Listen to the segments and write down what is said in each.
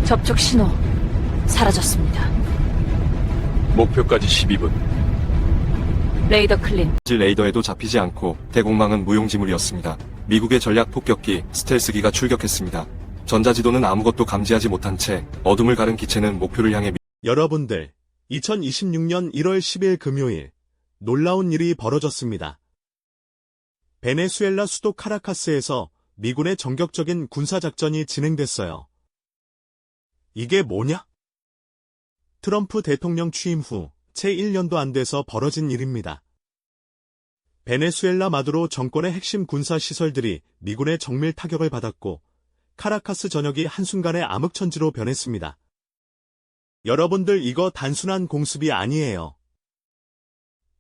접촉 신호 사라졌습니다. 목표까지 12분. 레이더 클린. 레이더에도 잡히지 않고 대공망은 무용지물이었습니다. 미국의 전략 폭격기 스텔스기가 출격했습니다. 전자지도는 아무것도 감지하지 못한 채 어둠을 가른 기체는 목표를 향해 여러분들, 2026년 1월 10일 금요일, 놀라운 일이 벌어졌습니다. 베네수엘라 수도 카라카스에서 미군의 전격적인 군사작전이 진행됐어요. 이게 뭐냐? 트럼프 대통령 취임 후 채 1년도 안 돼서 벌어진 일입니다. 베네수엘라 마두로 정권의 핵심 군사시설들이 미군의 정밀 타격을 받았고 카라카스 전역이 한순간에 암흑천지로 변했습니다. 여러분들 이거 단순한 공습이 아니에요.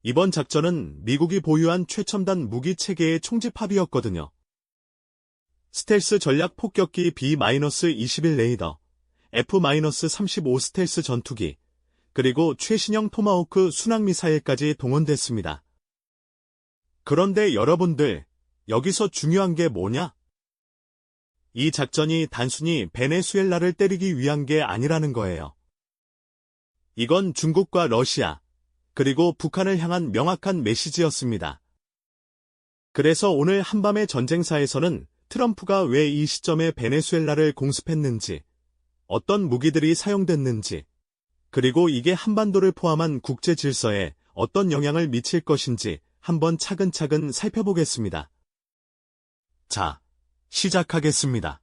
이번 작전은 미국이 보유한 최첨단 무기 체계의 총집합이었거든요. 스텔스 전략 폭격기 B-21 레이더, F-35 스텔스 전투기, 그리고 최신형 토마호크 순항미사일까지 동원됐습니다. 그런데 여러분들, 여기서 중요한 게 뭐냐? 이 작전이 단순히 베네수엘라를 때리기 위한 게 아니라는 거예요. 이건 중국과 러시아, 그리고 북한을 향한 명확한 메시지였습니다. 그래서 오늘 한밤의 전쟁사에서는 트럼프가 왜 이 시점에 베네수엘라를 공습했는지, 어떤 무기들이 사용됐는지, 그리고 이게 한반도를 포함한 국제 질서에 어떤 영향을 미칠 것인지 한번 차근차근 살펴보겠습니다. 자, 시작하겠습니다.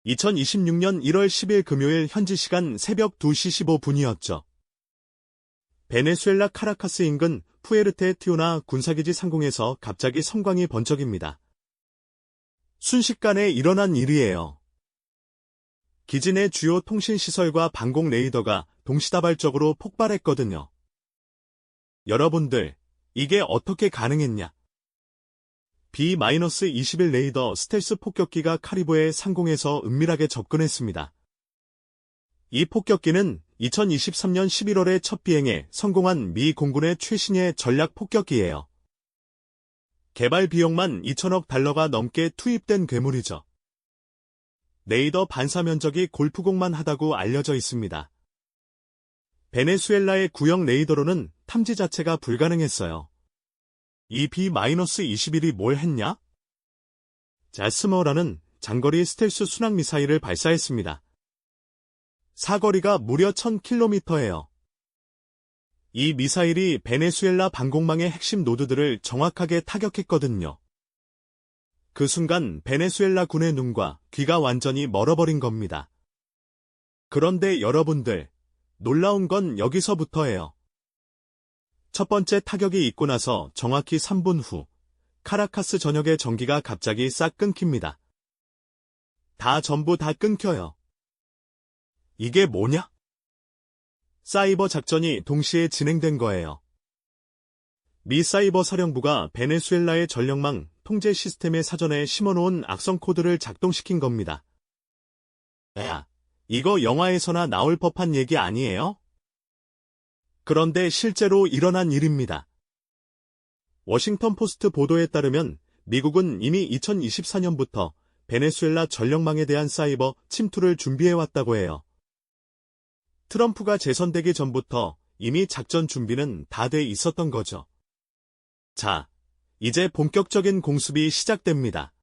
2026년 1월 10일 금요일 현지 시간 새벽 2시 15분이었죠. 베네수엘라 카라카스 인근 푸에르테티오나 군사기지 상공에서 갑자기 성광이 번쩍입니다. 순식간에 일어난 일이에요. 기지 내 주요 통신시설과 방공 레이더가 동시다발적으로 폭발했거든요. 여러분들, 이게 어떻게 가능했냐? B-21 레이더 스텔스 폭격기가 카리브해 상공에서 은밀하게 접근했습니다. 이 폭격기는 2023년 11월에 첫 비행에 성공한 미 공군의 최신의 전략 폭격기예요. 개발 비용만 2천억 달러가 넘게 투입된 괴물이죠. 레이더 반사 면적이 골프공만 하다고 알려져 있습니다. 베네수엘라의 구형 레이더로는 탐지 자체가 불가능했어요. 이 B-21이 뭘 했냐? 자스머라는 장거리 스텔스 순항미사일을 발사했습니다. 사거리가 무려 1000km예요. 이 미사일이 베네수엘라 방공망의 핵심 노드들을 정확하게 타격했거든요. 그 순간 베네수엘라 군의 눈과 귀가 완전히 멀어버린 겁니다. 그런데 여러분들, 놀라운 건 여기서부터예요. 첫 번째 타격이 있고 나서 정확히 3분 후, 카라카스 전역의 전기가 갑자기 싹 끊깁니다. 전부 다 끊겨요. 이게 뭐냐? 사이버 작전이 동시에 진행된 거예요. 미 사이버 사령부가 베네수엘라의 전력망 통제 시스템에 사전에 심어놓은 악성 코드를 작동시킨 겁니다. 야, 이거 영화에서나 나올 법한 얘기 아니에요? 그런데 실제로 일어난 일입니다. 워싱턴 포스트 보도에 따르면 미국은 이미 2024년부터 베네수엘라 전력망에 대한 사이버 침투를 준비해왔다고 해요. 트럼프가 재선되기 전부터 이미 작전 준비는 다 돼 있었던 거죠. 자, 이제 본격적인 공습이 시작됩니다.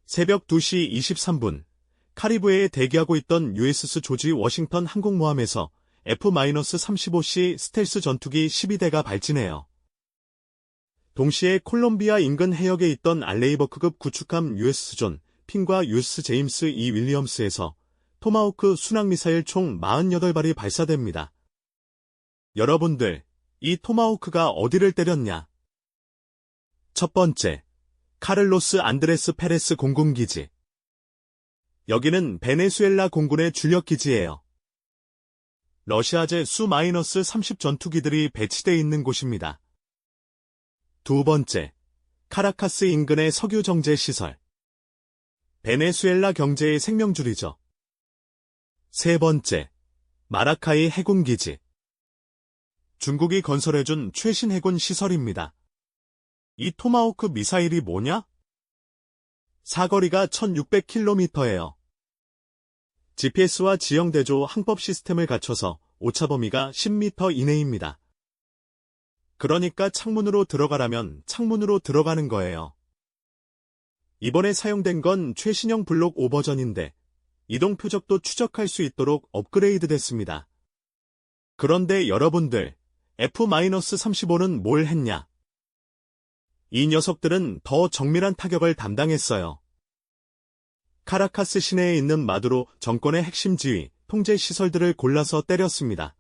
새벽 2시 23분, 카리브해에 대기하고 있던 USS 조지 워싱턴 항공모함에서 F-35C 스텔스 전투기 12대가 발진해요. 동시에 콜롬비아 인근 해역에 있던 알레이버크급 구축함 USS 존 핀과 USS 제임스 E. 윌리엄스에서 토마호크 순항미사일 총 48발이 발사됩니다. 여러분들, 이 토마호크가 어디를 때렸냐? 첫 번째, 카를로스 안드레스 페레스 공군기지. 여기는 베네수엘라 공군의 주력기지예요. 러시아제 수-30 전투기들이 배치되어 있는 곳입니다. 두 번째, 카라카스 인근의 석유 정제 시설. 베네수엘라 경제의 생명줄이죠. 세 번째, 마라카이 해군기지. 중국이 건설해준 최신 해군 시설입니다. 이 토마호크 미사일이 뭐냐? 사거리가 1600km예요. GPS와 지형대조 항법 시스템을 갖춰서 오차 범위가 10m 이내입니다. 그러니까 창문으로 들어가라면 창문으로 들어가는 거예요. 이번에 사용된 건 최신형 블록 5 버전인데 이동 표적도 추적할 수 있도록 업그레이드 됐습니다. 그런데 여러분들, F-35는 뭘 했냐? 이 녀석들은 더 정밀한 타격을 담당했어요. 카라카스 시내에 있는 마두로 정권의 핵심 지휘, 통제 시설들을 골라서 때렸습니다.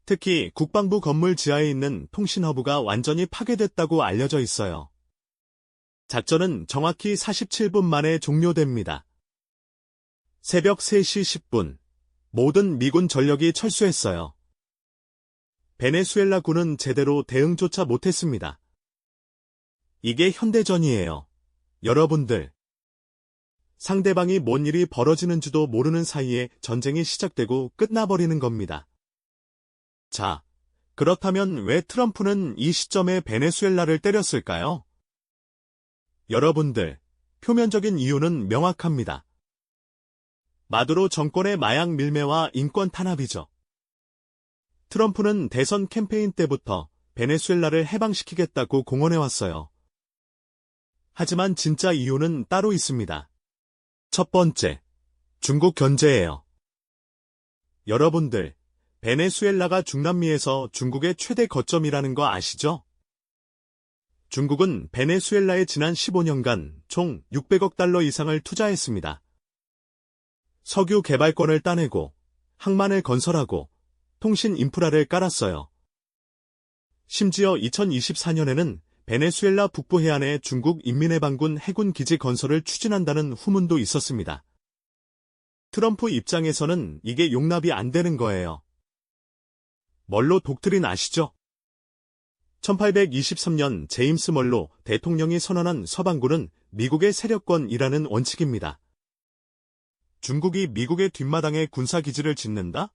특히 국방부 건물 지하에 있는 통신허브가 완전히 파괴됐다고 알려져 있어요. 작전은 정확히 47분 만에 종료됩니다. 새벽 3시 10분, 모든 미군 전력이 철수했어요. 베네수엘라군은 제대로 대응조차 못했습니다. 이게 현대전이에요. 여러분들. 상대방이 뭔 일이 벌어지는지도 모르는 사이에 전쟁이 시작되고 끝나버리는 겁니다. 자, 그렇다면 왜 트럼프는 이 시점에 베네수엘라를 때렸을까요? 여러분들, 표면적인 이유는 명확합니다. 마두로 정권의 마약 밀매와 인권 탄압이죠. 트럼프는 대선 캠페인 때부터 베네수엘라를 해방시키겠다고 공언해왔어요. 하지만 진짜 이유는 따로 있습니다. 첫 번째, 중국 견제예요. 여러분들, 베네수엘라가 중남미에서 중국의 최대 거점이라는 거 아시죠? 중국은 베네수엘라에 지난 15년간 총 600억 달러 이상을 투자했습니다. 석유 개발권을 따내고, 항만을 건설하고, 통신 인프라를 깔았어요. 심지어 2024년에는 베네수엘라 북부 해안에 중국 인민해방군 해군 기지 건설을 추진한다는 후문도 있었습니다. 트럼프 입장에서는 이게 용납이 안 되는 거예요. 멀로 독트린 아시죠? 1823년 제임스 멀로 대통령이 선언한 서방군은 미국의 세력권이라는 원칙입니다. 중국이 미국의 뒷마당에 군사기지를 짓는다?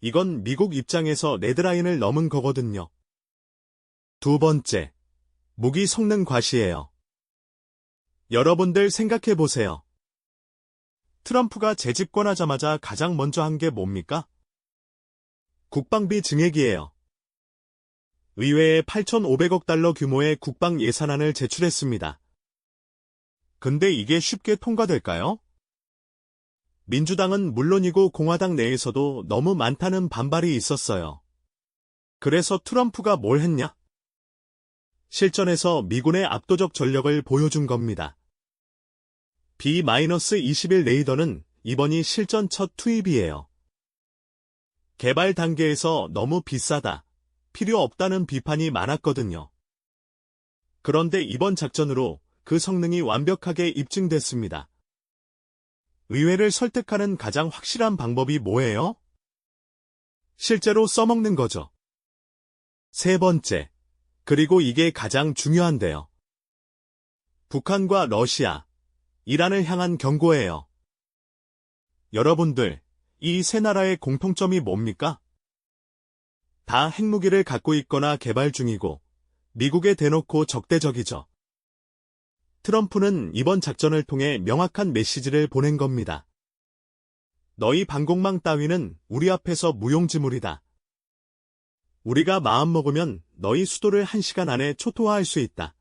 이건 미국 입장에서 레드라인을 넘은 거거든요. 두 번째, 무기 성능 과시예요. 여러분들 생각해보세요. 트럼프가 재집권하자마자 가장 먼저 한 게 뭡니까? 국방비 증액이에요. 의회에 8,500억 달러 규모의 국방 예산안을 제출했습니다. 근데 이게 쉽게 통과될까요? 민주당은 물론이고 공화당 내에서도 너무 많다는 반발이 있었어요. 그래서 트럼프가 뭘 했냐? 실전에서 미군의 압도적 전력을 보여준 겁니다. B-21 레이더는 이번이 실전 첫 투입이에요. 개발 단계에서 너무 비싸다, 필요 없다는 비판이 많았거든요. 그런데 이번 작전으로 그 성능이 완벽하게 입증됐습니다. 의회를 설득하는 가장 확실한 방법이 뭐예요? 실제로 써먹는 거죠. 세 번째, 그리고 이게 가장 중요한데요. 북한과 러시아, 이란을 향한 경고예요. 여러분들, 이 세 나라의 공통점이 뭡니까? 다 핵무기를 갖고 있거나 개발 중이고, 미국에 대놓고 적대적이죠. 트럼프는 이번 작전을 통해 명확한 메시지를 보낸 겁니다. 너희 방공망 따위는 우리 앞에서 무용지물이다. 우리가 마음먹으면 너희 수도를 1시간 안에 초토화할 수 있다.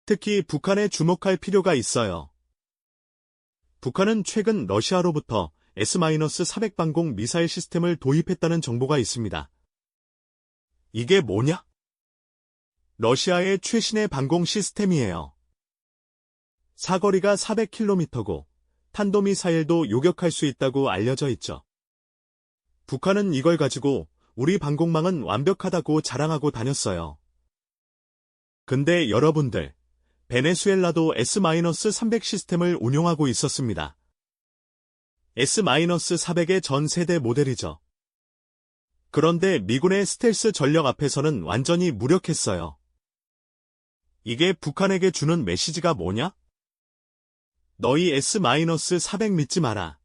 특히 북한에 주목할 필요가 있어요. 북한은 최근 러시아로부터 S-400 방공 미사일 시스템을 도입했다는 정보가 있습니다. 이게 뭐냐? 러시아의 최신의 방공 시스템이에요. 사거리가 400km고 탄도미사일도 요격할 수 있다고 알려져 있죠. 북한은 이걸 가지고 우리 방공망은 완벽하다고 자랑하고 다녔어요. 근데 여러분들, 베네수엘라도 S-300 시스템을 운용하고 있었습니다. S-400의 전 세대 모델이죠. 그런데 미군의 스텔스 전력 앞에서는 완전히 무력했어요. 이게 북한에게 주는 메시지가 뭐냐? 너희 S-400 믿지 마라.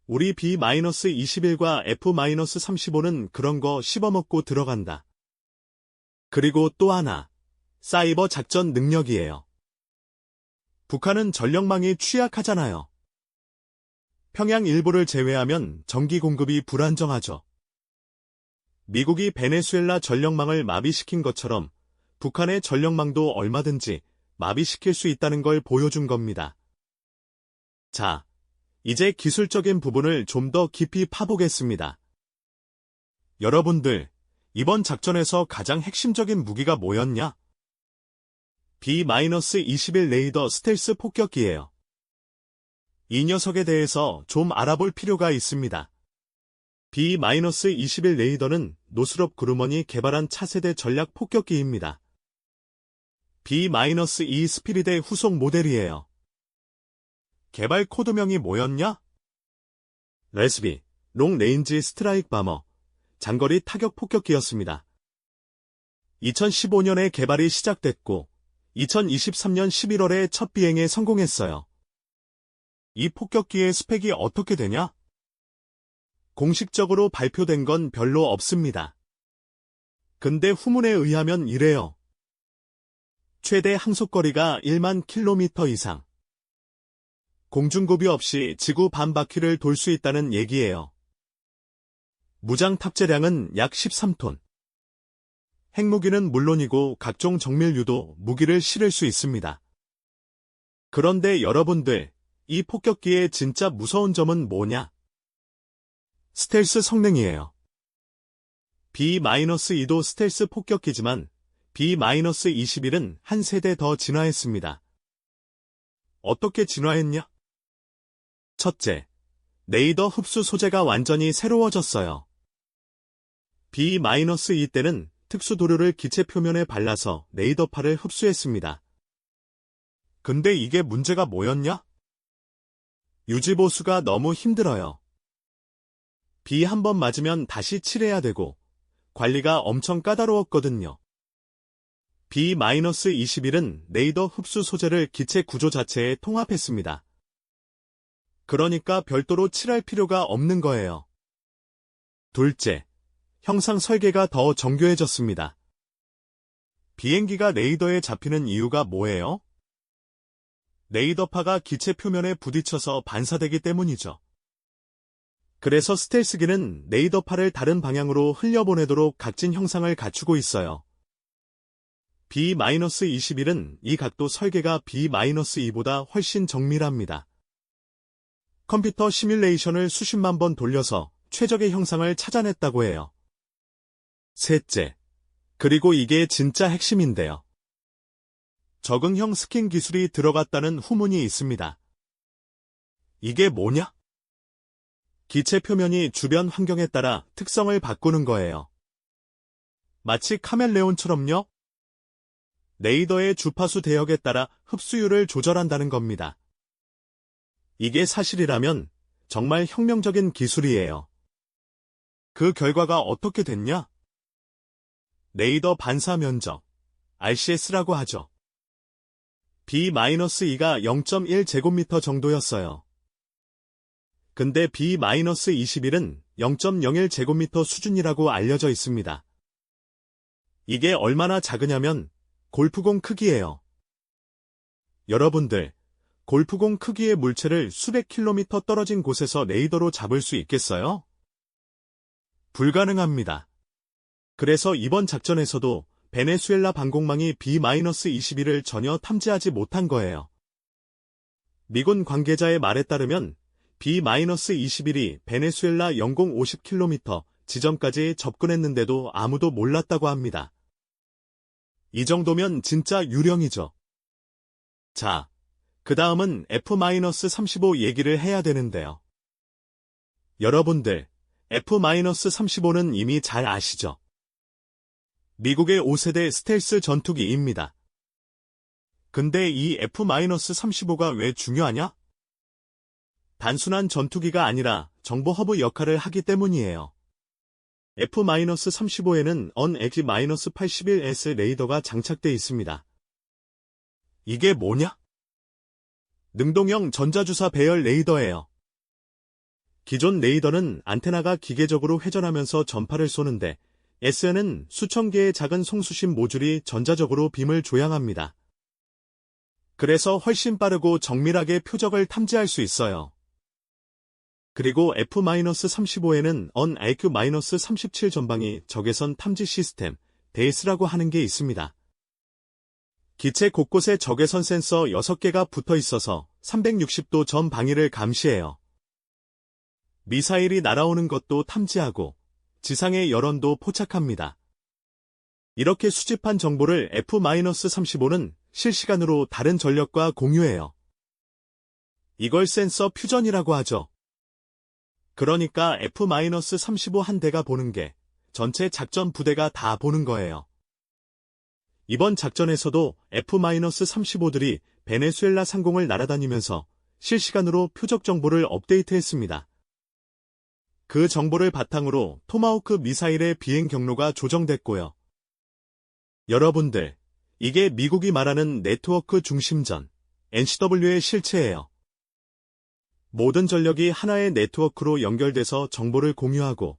우리 B-21과 F-35는 그런 거 씹어먹고 들어간다. 그리고 또 하나, 사이버 작전 능력이에요. 북한은 전력망이 취약하잖아요. 평양 일부를 제외하면 전기 공급이 불안정하죠. 미국이 베네수엘라 전력망을 마비시킨 것처럼 북한의 전력망도 얼마든지 마비시킬 수 있다는 걸 보여준 겁니다. 자, 이제 기술적인 부분을 좀 더 깊이 파보겠습니다. 여러분들, 이번 작전에서 가장 핵심적인 무기가 뭐였냐? B-21 레이더 스텔스 폭격기예요. 이 녀석에 대해서 좀 알아볼 필요가 있습니다. B-21 레이더는 노스롭 그루먼이 개발한 차세대 전략 폭격기입니다. B-2 스피릿의 후속 모델이에요. 개발 코드명이 뭐였냐? 레스비, 롱 레인지 스트라이크 바머, 장거리 타격 폭격기였습니다. 2015년에 개발이 시작됐고 2023년 11월에 첫 비행에 성공했어요. 이 폭격기의 스펙이 어떻게 되냐? 공식적으로 발표된 건 별로 없습니다. 근데 후문에 의하면 이래요. 최대 항속거리가 1만 킬로미터 이상. 공중고비 없이 지구 반바퀴를 돌 수 있다는 얘기예요. 무장 탑재량은 약 13톤. 핵무기는 물론이고 각종 정밀유도 무기를 실을 수 있습니다. 그런데 여러분들, 이 폭격기의 진짜 무서운 점은 뭐냐? 스텔스 성능이에요. B-2도 스텔스 폭격기지만 B-21은 한 세대 더 진화했습니다. 어떻게 진화했냐? 첫째, 레이더 흡수 소재가 완전히 새로워졌어요. B-2 때는 특수 도료를 기체 표면에 발라서 레이더파를 흡수했습니다. 근데 이게 문제가 뭐였냐? 유지보수가 너무 힘들어요. 비 한 번 맞으면 다시 칠해야 되고 관리가 엄청 까다로웠거든요. B-21은 레이더 흡수 소재를 기체 구조 자체에 통합했습니다. 그러니까 별도로 칠할 필요가 없는 거예요. 둘째, 형상 설계가 더 정교해졌습니다. 비행기가 레이더에 잡히는 이유가 뭐예요? 레이더파가 기체 표면에 부딪혀서 반사되기 때문이죠. 그래서 스텔스기는 레이더파를 다른 방향으로 흘려보내도록 각진 형상을 갖추고 있어요. B-21은 이 각도 설계가 B-2보다 훨씬 정밀합니다. 컴퓨터 시뮬레이션을 수십만 번 돌려서 최적의 형상을 찾아냈다고 해요. 셋째, 그리고 이게 진짜 핵심인데요. 적응형 스킨 기술이 들어갔다는 후문이 있습니다. 이게 뭐냐? 기체 표면이 주변 환경에 따라 특성을 바꾸는 거예요. 마치 카멜레온처럼요. 레이더의 주파수 대역에 따라 흡수율을 조절한다는 겁니다. 이게 사실이라면 정말 혁명적인 기술이에요. 그 결과가 어떻게 됐냐? 레이더 반사 면적, RCS라고 하죠. B-2가 0.1제곱미터 정도였어요. 근데 B-21은 0.01제곱미터 수준이라고 알려져 있습니다. 이게 얼마나 작으냐면 골프공 크기예요. 여러분들, 골프공 크기의 물체를 수백 킬로미터 떨어진 곳에서 레이더로 잡을 수 있겠어요? 불가능합니다. 그래서 이번 작전에서도 베네수엘라 방공망이 B-21을 전혀 탐지하지 못한 거예요. 미군 관계자의 말에 따르면 B-21이 베네수엘라 영공 50km 지점까지 접근했는데도 아무도 몰랐다고 합니다. 이 정도면 진짜 유령이죠. 자, 그 다음은 F-35 얘기를 해야 되는데요. 여러분들, F-35는 이미 잘 아시죠? 미국의 5세대 스텔스 전투기입니다. 근데 이 F-35가 왜 중요하냐? 단순한 전투기가 아니라 정보 허브 역할을 하기 때문이에요. F-35에는 UNEG-81S 레이더가 장착돼 있습니다. 이게 뭐냐? 능동형 전자주사 배열 레이더예요. 기존 레이더는 안테나가 기계적으로 회전하면서 전파를 쏘는데 S는 수천 개의 작은 송수신 모듈이 전자적으로 빔을 조향합니다. 그래서 훨씬 빠르고 정밀하게 표적을 탐지할 수 있어요. 그리고 F-35에는 IQ-37 전방위 적외선 탐지 시스템, 데이스라고 하는 게 있습니다. 기체 곳곳에 적외선 센서 6개가 붙어 있어서 360도 전방위를 감시해요. 미사일이 날아오는 것도 탐지하고 지상의 여론도 포착합니다. 이렇게 수집한 정보를 F-35는 실시간으로 다른 전력과 공유해요. 이걸 센서 퓨전이라고 하죠. 그러니까 F-35 한 대가 보는 게 전체 작전 부대가 다 보는 거예요. 이번 작전에서도 F-35들이 베네수엘라 상공을 날아다니면서 실시간으로 표적 정보를 업데이트했습니다. 그 정보를 바탕으로 토마호크 미사일의 비행 경로가 조정됐고요. 여러분들, 이게 미국이 말하는 네트워크 중심전, NCW의 실체예요. 모든 전력이 하나의 네트워크로 연결돼서 정보를 공유하고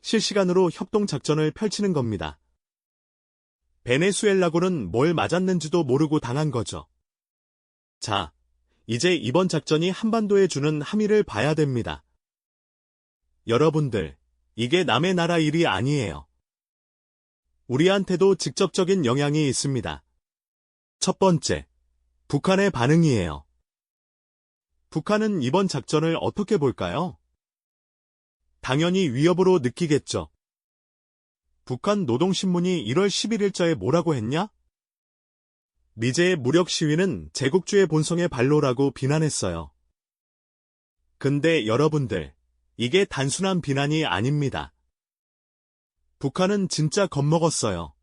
실시간으로 협동작전을 펼치는 겁니다. 베네수엘라군은 뭘 맞았는지도 모르고 당한 거죠. 자, 이제 이번 작전이 한반도에 주는 함의를 봐야 됩니다. 여러분들, 이게 남의 나라 일이 아니에요. 우리한테도 직접적인 영향이 있습니다. 첫 번째, 북한의 반응이에요. 북한은 이번 작전을 어떻게 볼까요? 당연히 위협으로 느끼겠죠. 북한 노동신문이 1월 11일자에 뭐라고 했냐? 미제의 무력 시위는 제국주의 본성의 발로라고 비난했어요. 근데 여러분들, 이게 단순한 비난이 아닙니다. 북한은 진짜 겁먹었어요.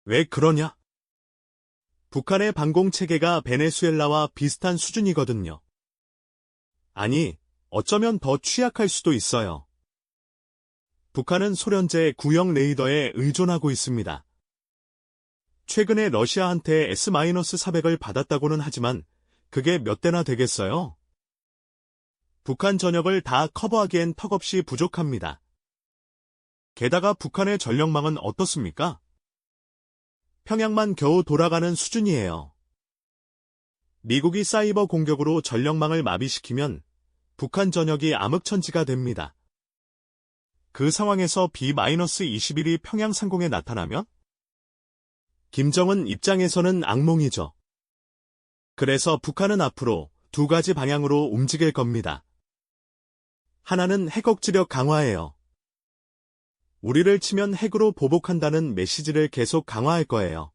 왜 그러냐? 북한의 방공체계가 베네수엘라와 비슷한 수준이거든요. 아니, 어쩌면 더 취약할 수도 있어요. 북한은 소련제 구형 레이더에 의존하고 있습니다. 최근에 러시아한테 S-400을 받았다고는 하지만 그게 몇 대나 되겠어요? 북한 전역을 다 커버하기엔 턱없이 부족합니다. 게다가 북한의 전력망은 어떻습니까? 평양만 겨우 돌아가는 수준이에요. 미국이 사이버 공격으로 전력망을 마비시키면 북한 전역이 암흑천지가 됩니다. 그 상황에서 B-21이 평양 상공에 나타나면? 김정은 입장에서는 악몽이죠. 그래서 북한은 앞으로 두 가지 방향으로 움직일 겁니다. 하나는 핵 억지력 강화예요. 우리를 치면 핵으로 보복한다는 메시지를 계속 강화할 거예요.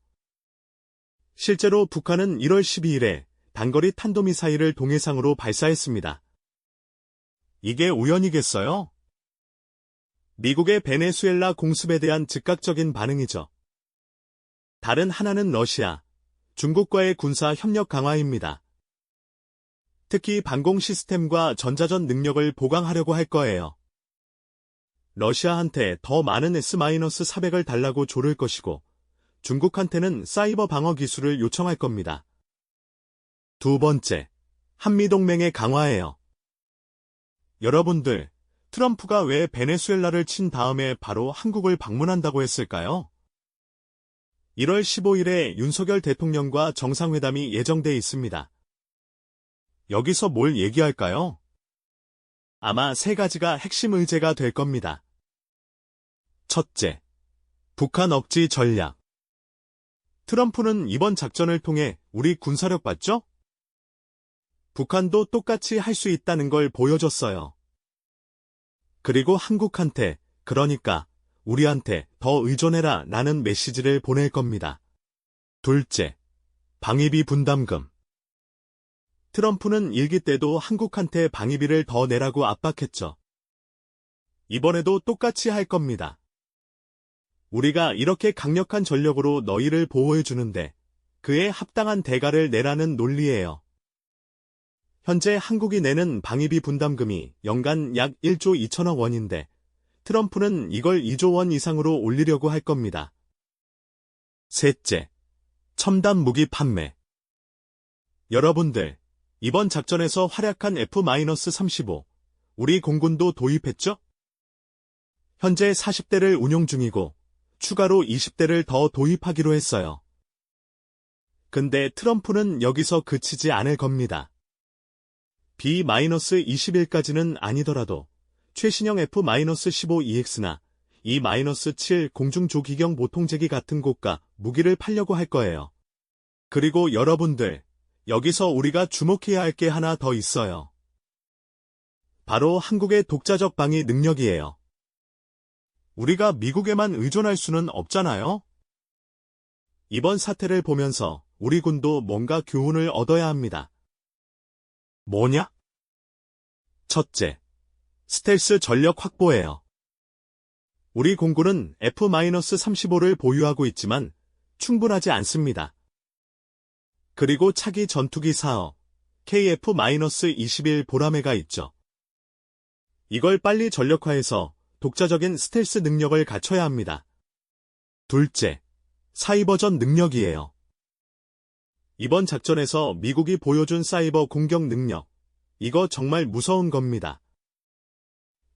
실제로 북한은 1월 12일에 단거리 탄도미사일을 동해상으로 발사했습니다. 이게 우연이겠어요? 미국의 베네수엘라 공습에 대한 즉각적인 반응이죠. 다른 하나는 러시아, 중국과의 군사 협력 강화입니다. 특히 방공 시스템과 전자전 능력을 보강하려고 할 거예요. 러시아한테 더 많은 S-400을 달라고 조를 것이고 중국한테는 사이버 방어 기술을 요청할 겁니다. 두 번째, 한미동맹의 강화예요. 여러분들, 트럼프가 왜 베네수엘라를 친 다음에 바로 한국을 방문한다고 했을까요? 1월 15일에 윤석열 대통령과 정상회담이 예정돼 있습니다. 여기서 뭘 얘기할까요? 아마 세 가지가 핵심 의제가 될 겁니다. 첫째, 북한 억지 전략. 트럼프는 이번 작전을 통해 우리 군사력 봤죠? 북한도 똑같이 할 수 있다는 걸 보여줬어요. 그리고 한국한테, 그러니까 우리한테 더 의존해라 라는 메시지를 보낼 겁니다. 둘째, 방위비 분담금. 트럼프는 일기 때도 한국한테 방위비를 더 내라고 압박했죠. 이번에도 똑같이 할 겁니다. 우리가 이렇게 강력한 전력으로 너희를 보호해주는데 그에 합당한 대가를 내라는 논리예요. 현재 한국이 내는 방위비 분담금이 연간 약 1조 2천억 원인데 트럼프는 이걸 2조 원 이상으로 올리려고 할 겁니다. 셋째, 첨단 무기 판매. 여러분들, 이번 작전에서 활약한 F-35, 우리 공군도 도입했죠? 현재 40대를 운용 중이고 추가로 20대를 더 도입하기로 했어요. 근데 트럼프는 여기서 그치지 않을 겁니다. B-21까지는 아니더라도 최신형 F-15EX나 E-7 공중조기경 모통제기 같은 고가 무기를 팔려고 할 거예요. 그리고 여러분들, 여기서 우리가 주목해야 할 게 하나 더 있어요. 바로 한국의 독자적 방위 능력이에요. 우리가 미국에만 의존할 수는 없잖아요? 이번 사태를 보면서 우리 군도 뭔가 교훈을 얻어야 합니다. 뭐냐? 첫째, 스텔스 전력 확보예요. 우리 공군은 F-35를 보유하고 있지만 충분하지 않습니다. 그리고 차기 전투기 사업, KF-21 보라매가 있죠. 이걸 빨리 전력화해서 독자적인 스텔스 능력을 갖춰야 합니다. 둘째, 사이버전 능력이에요. 이번 작전에서 미국이 보여준 사이버 공격 능력, 이거 정말 무서운 겁니다.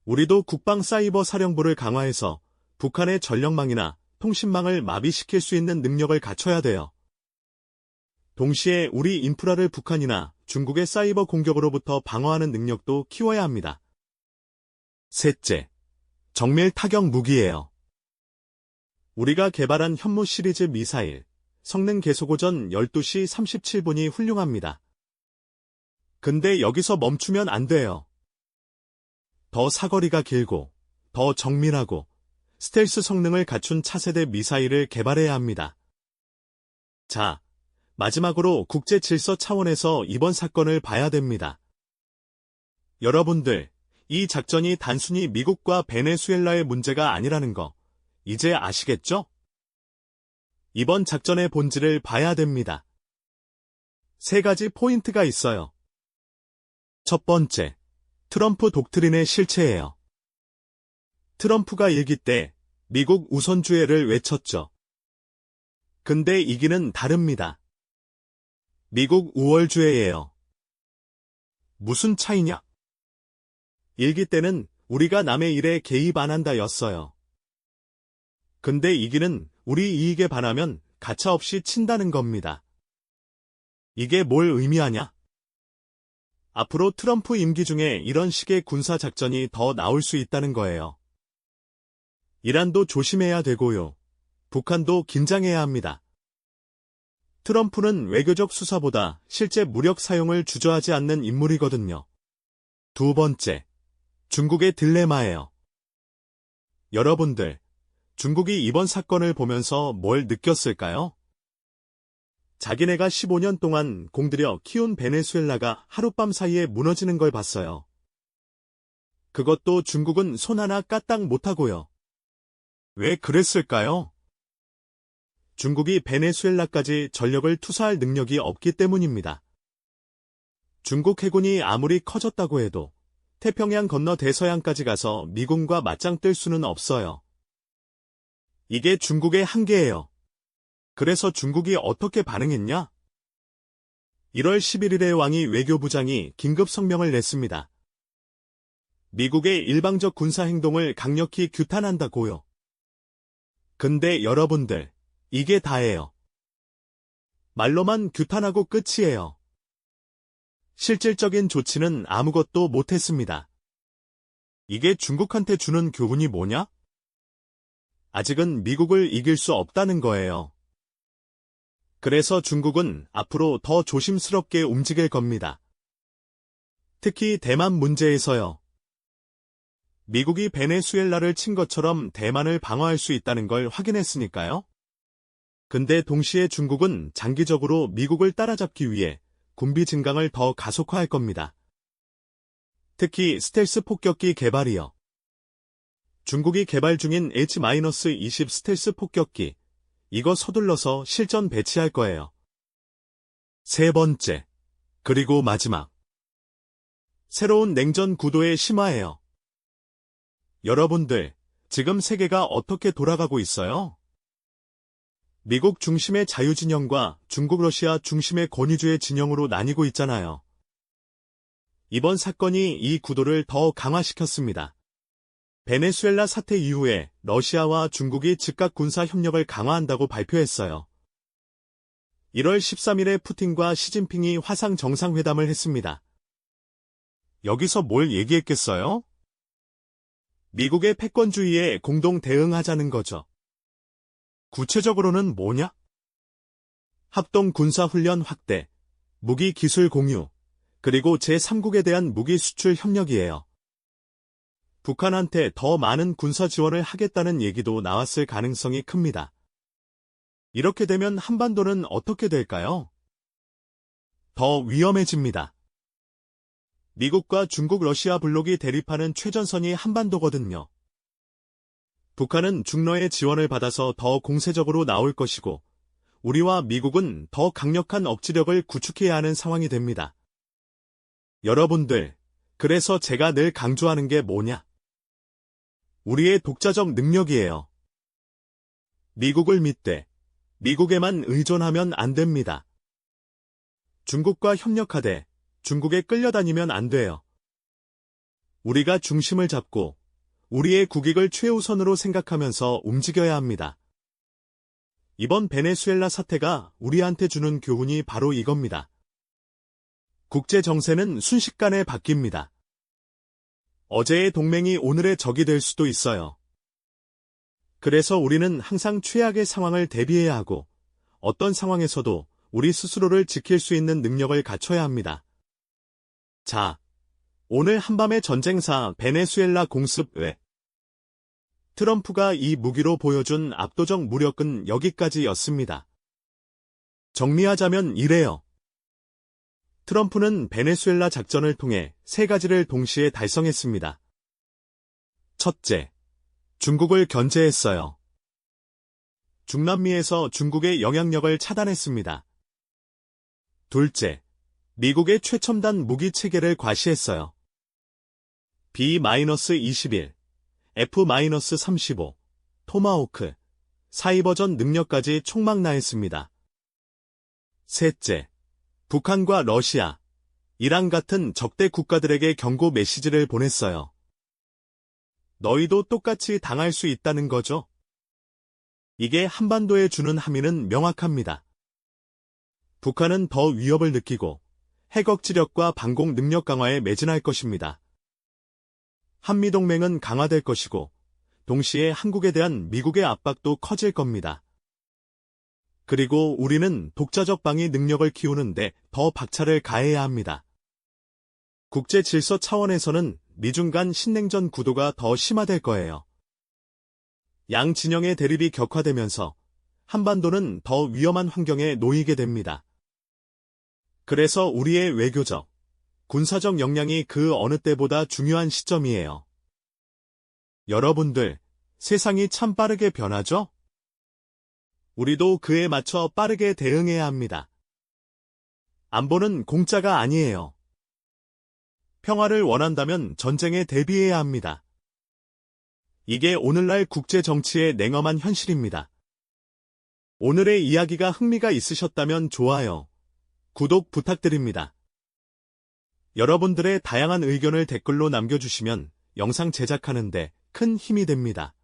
우리도 국방 사이버 사령부를 강화해서 북한의 전력망이나 통신망을 마비시킬 수 있는 능력을 갖춰야 돼요. 동시에 우리 인프라를 북한이나 중국의 사이버 공격으로부터 방어하는 능력도 키워야 합니다. 셋째, 정밀 타격 무기예요. 우리가 개발한 현무 시리즈 미사일, 성능 개속 오전 12시 37분이 훌륭합니다. 근데 여기서 멈추면 안 돼요. 더 사거리가 길고, 더 정밀하고, 스텔스 성능을 갖춘 차세대 미사일을 개발해야 합니다. 자, 마지막으로 국제 질서 차원에서 이번 사건을 봐야 됩니다. 여러분들, 이 작전이 단순히 미국과 베네수엘라의 문제가 아니라는 거, 이제 아시겠죠? 이번 작전의 본질을 봐야 됩니다. 세 가지 포인트가 있어요. 첫 번째, 트럼프 독트린의 실체예요. 트럼프가 일기 때 미국 우선주의를 외쳤죠. 근데 이기는 다릅니다. 미국 우월주의예요. 무슨 차이냐? 일기 때는 우리가 남의 일에 개입 안 한다 였어요. 근데 이기는 우리 이익에 반하면 가차없이 친다는 겁니다. 이게 뭘 의미하냐? 앞으로 트럼프 임기 중에 이런 식의 군사작전이 더 나올 수 있다는 거예요. 이란도 조심해야 되고요. 북한도 긴장해야 합니다. 트럼프는 외교적 수사보다 실제 무력 사용을 주저하지 않는 인물이거든요. 두 번째, 중국의 딜레마예요. 여러분들, 중국이 이번 사건을 보면서 뭘 느꼈을까요? 자기네가 15년 동안 공들여 키운 베네수엘라가 하룻밤 사이에 무너지는 걸 봤어요. 그것도 중국은 손 하나 까딱 못하고요. 왜 그랬을까요? 중국이 베네수엘라까지 전력을 투사할 능력이 없기 때문입니다. 중국 해군이 아무리 커졌다고 해도 태평양 건너 대서양까지 가서 미군과 맞짱 뜰 수는 없어요. 이게 중국의 한계예요. 그래서 중국이 어떻게 반응했냐? 1월 11일에 왕이 외교부장이 긴급 성명을 냈습니다. 미국의 일방적 군사 행동을 강력히 규탄한다고요. 근데 여러분들, 이게 다예요. 말로만 규탄하고 끝이에요. 실질적인 조치는 아무것도 못했습니다. 이게 중국한테 주는 교훈이 뭐냐? 아직은 미국을 이길 수 없다는 거예요. 그래서 중국은 앞으로 더 조심스럽게 움직일 겁니다. 특히 대만 문제에서요. 미국이 베네수엘라를 친 것처럼 대만을 방어할 수 있다는 걸 확인했으니까요. 근데 동시에 중국은 장기적으로 미국을 따라잡기 위해 군비 증강을 더 가속화할 겁니다. 특히 스텔스 폭격기 개발이요. 중국이 개발 중인 H-20 스텔스 폭격기, 이거 서둘러서 실전 배치할 거예요. 세 번째, 그리고 마지막. 새로운 냉전 구도의 심화예요. 여러분들, 지금 세계가 어떻게 돌아가고 있어요? 미국 중심의 자유진영과 중국 러시아 중심의 권위주의 진영으로 나뉘고 있잖아요. 이번 사건이 이 구도를 더 강화시켰습니다. 베네수엘라 사태 이후에 러시아와 중국이 즉각 군사 협력을 강화한다고 발표했어요. 1월 13일에 푸틴과 시진핑이 화상 정상회담을 했습니다. 여기서 뭘 얘기했겠어요? 미국의 패권주의에 공동 대응하자는 거죠. 구체적으로는 뭐냐? 합동 군사훈련 확대, 무기 기술 공유, 그리고 제3국에 대한 무기 수출 협력이에요. 북한한테 더 많은 군사 지원을 하겠다는 얘기도 나왔을 가능성이 큽니다. 이렇게 되면 한반도는 어떻게 될까요? 더 위험해집니다. 미국과 중국, 러시아 블록이 대립하는 최전선이 한반도거든요. 북한은 중러의 지원을 받아서 더 공세적으로 나올 것이고, 우리와 미국은 더 강력한 억지력을 구축해야 하는 상황이 됩니다. 여러분들, 그래서 제가 늘 강조하는 게 뭐냐? 우리의 독자적 능력이에요. 미국을 믿되, 미국에만 의존하면 안 됩니다. 중국과 협력하되, 중국에 끌려다니면 안 돼요. 우리가 중심을 잡고, 우리의 국익을 최우선으로 생각하면서 움직여야 합니다. 이번 베네수엘라 사태가 우리한테 주는 교훈이 바로 이겁니다. 국제 정세는 순식간에 바뀝니다. 어제의 동맹이 오늘의 적이 될 수도 있어요. 그래서 우리는 항상 최악의 상황을 대비해야 하고, 어떤 상황에서도 우리 스스로를 지킬 수 있는 능력을 갖춰야 합니다. 자, 오늘 한밤의 전쟁사 베네수엘라 공습 외 트럼프가 이 무기로 보여준 압도적 무력은 여기까지였습니다. 정리하자면 이래요. 트럼프는 베네수엘라 작전을 통해 세 가지를 동시에 달성했습니다. 첫째, 중국을 견제했어요. 중남미에서 중국의 영향력을 차단했습니다. 둘째, 미국의 최첨단 무기 체계를 과시했어요. B-21, F-35, 토마호크, 사이버전 능력까지 총망라했습니다. 셋째, 북한과 러시아, 이란 같은 적대 국가들에게 경고 메시지를 보냈어요. 너희도 똑같이 당할 수 있다는 거죠? 이게 한반도에 주는 함의는 명확합니다. 북한은 더 위협을 느끼고 핵 억지력과 방공 능력 강화에 매진할 것입니다. 한미동맹은 강화될 것이고 동시에 한국에 대한 미국의 압박도 커질 겁니다. 그리고 우리는 독자적 방위 능력을 키우는데 더 박차를 가해야 합니다. 국제 질서 차원에서는 미중 간 신냉전 구도가 더 심화될 거예요. 양 진영의 대립이 격화되면서 한반도는 더 위험한 환경에 놓이게 됩니다. 그래서 우리의 외교적, 군사적 역량이 그 어느 때보다 중요한 시점이에요. 여러분들, 세상이 참 빠르게 변하죠? 우리도 그에 맞춰 빠르게 대응해야 합니다. 안보는 공짜가 아니에요. 평화를 원한다면 전쟁에 대비해야 합니다. 이게 오늘날 국제 정치의 냉엄한 현실입니다. 오늘의 이야기가 흥미가 있으셨다면 좋아요, 구독 부탁드립니다. 여러분들의 다양한 의견을 댓글로 남겨주시면 영상 제작하는데 큰 힘이 됩니다.